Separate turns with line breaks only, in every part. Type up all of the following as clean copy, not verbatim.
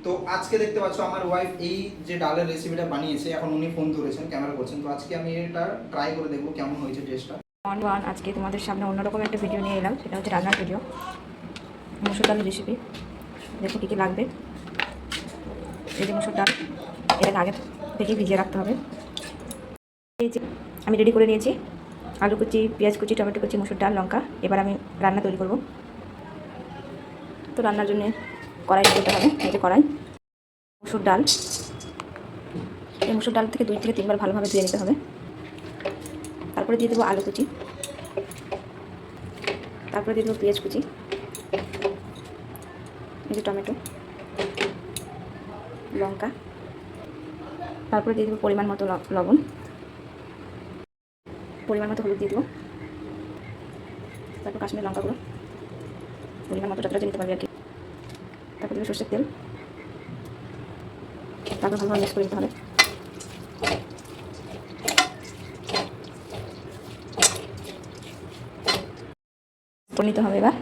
তো আজকে দেখতে পাচ্ছ আমার ওয়াইফ এই যে ডালের রেসিপিটা বানিয়েছে, এখন উনি ফোন ধরেছেন, ক্যামেরা করছেন। তো আজকে আমি এটা ট্রাই করে দেখবো কেমন হয়েছে টেস্টটা।
আজকে তোমাদের সামনে অন্যরকম একটা ভিডিও নিয়ে এলাম, সেটা হচ্ছে রান্নার ভিডিও, মুসুর ডালের রেসিপি। দেখো কী কী লাগবে। এই যে মুসুর ডাল, এটাকে আগে থেকে ভিজিয়ে রাখতে হবে। এই যে আমি রেডি করে নিয়েছি আলু কুচি, পেঁয়াজ কুচি, টমেটো কুচি, মুসুর ডাল, লঙ্কা। এবার আমি রান্না তৈরি করব। তো রান্নার জন্য কড়াই দিতে হবে। এই যে কড়াই, মুসুর ডাল, এই মুসুর ডাল থেকে 2 থেকে 3 বার ভালোভাবে ধুয়ে নিতে হবে। তারপরে দিয়ে দেবো আলু কুচি, তারপরে দিয়ে দেবো পেঁয়াজ কুচি, এই যে টমেটো, লঙ্কা, তারপরে দিয়ে দেবো পরিমাণ মতো লবণ, পরিমাণ মতো হলুদ দিয়ে দেবো, তারপর কাশ্মীর লঙ্কা গুঁড়ো পরিমাণ মতো যতটা নিতে পারবে আর কি। তারপর দেবো সরষের তেল, তারপর ভালোভাবে মিক্স করে দিতে হবে। করে নিতে হবে। এবার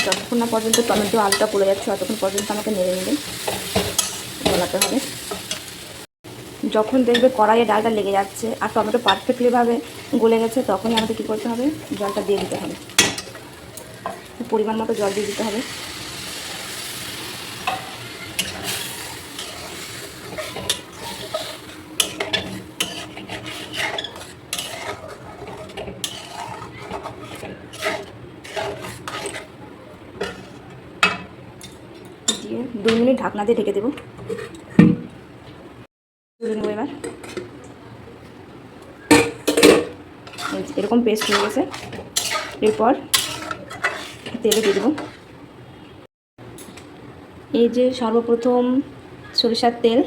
যতক্ষণ না পর্যন্ত টমেটো আলুটা পড়ে যাচ্ছে ততক্ষণ পর্যন্ত আমাকে নেড়ে নেড়ে গলাতে হবে। যখন দেখবে কড়াইয়ে ডালটা লেগে যাচ্ছে আর টমেটো পারফেক্টলিভাবে গলে গেছে, তখনই আমাদের কী করতে হবে, জলটা দিয়ে দিতে হবে। পরিমাণ মতো জল দিয়ে দিতে হবে। দিয়ে 2 মিনিট ঢাকনা দিয়ে ঢেকে দেবো। নেবো এবার। এরকম পেস্ট হয়ে গেছে। এরপর তেলে দিয়ে দেবো। এই যে সর্বপ্রথম সরিষার তেল,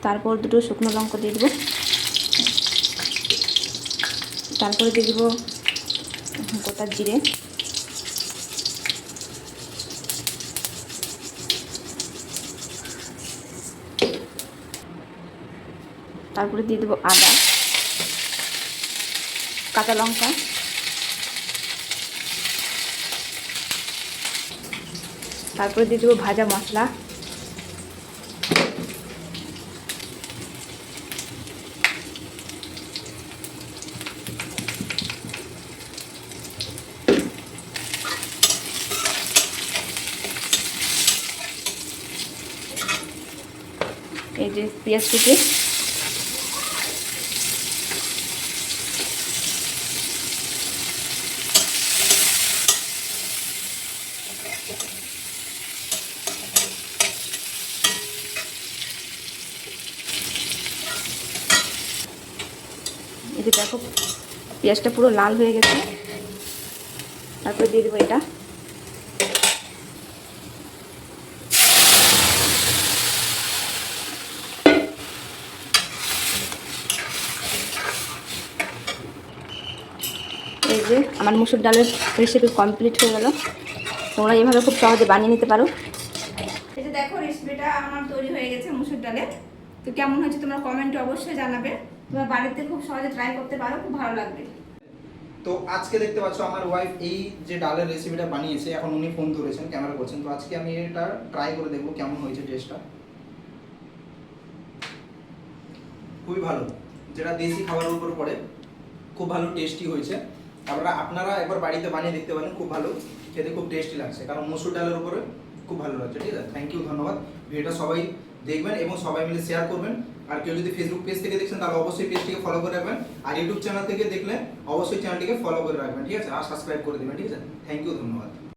তারপর 2টো শুকনো লঙ্কা দিয়ে দেবো, তারপরে দিয়ে দেবো গোটা জিরে, তারপরে দিয়ে দেবো আদা, কাঁচা লঙ্কা, তারপরে দিয়ে দেবো ভাজা মশলা, এই যে পেঁয়াজ কুচি, এই যে দেখো পেঁয়াজটা পুরো লাল হয়ে গেছে। তারপরে দিয়ে দেবো এটা, এই যে আমার মুসুর ডালের রেসিপি কমপ্লিট হয়ে গেল। তোমরা এইভাবে খুব সহজে বানিয়ে নিতে পারো। এই যে দেখো রেসিপিটা আমার তৈরি হয়ে গেছে মুসুর ডালের। তো কেমন হয়েছে তোমরা কমেন্টে অবশ্যই জানাবে। তোমরা বাড়িতে খুব সহজে ট্রাই করতে পারো, খুব ভালো লাগবে।
তো আজকে দেখতে পাচ্ছ আমার ওয়াইফ এই যে ডালের রেসিপিটা বানিয়েছে, এখন উনি ফোন ধরেছেন, ক্যামেরা করছেন। তো আজকে আমি এটা ট্রাই করে দেখবো কেমন হয়েছে টেস্টটা। খুবই ভালো, যেটা দেশি খাবারের উপর পড়ে, খুব ভালো টেস্টি হয়েছে। আপনারা একবার বাড়িতে বানিয়ে দেখতে পারেন, খুব ভালো খেতে, খুব টেস্টি লাগছে, কারণ মসুর ডালের উপরে খুব ভালো লাগছে। ঠিক আছে, থ্যাংক ইউ, ধন্যবাদ। ভিডিওটা সবাই দেখবেন এবং সবাই মিলে শেয়ার করবেন। আর কেউ যদি ফেসবুক পেজ থেকে দেখছেন তাহলে অবশ্যই পেজটিকে ফলো করে রাখবেন, আর ইউটিউব চ্যানেল থেকে দেখলে অবশ্যই চ্যানেলটিকে ফলো করে রাখবেন। ঠিক আছে, আর সাবস্ক্রাইব করে দেবেন। ঠিক আছে, থ্যাংক ইউ, ধন্যবাদ।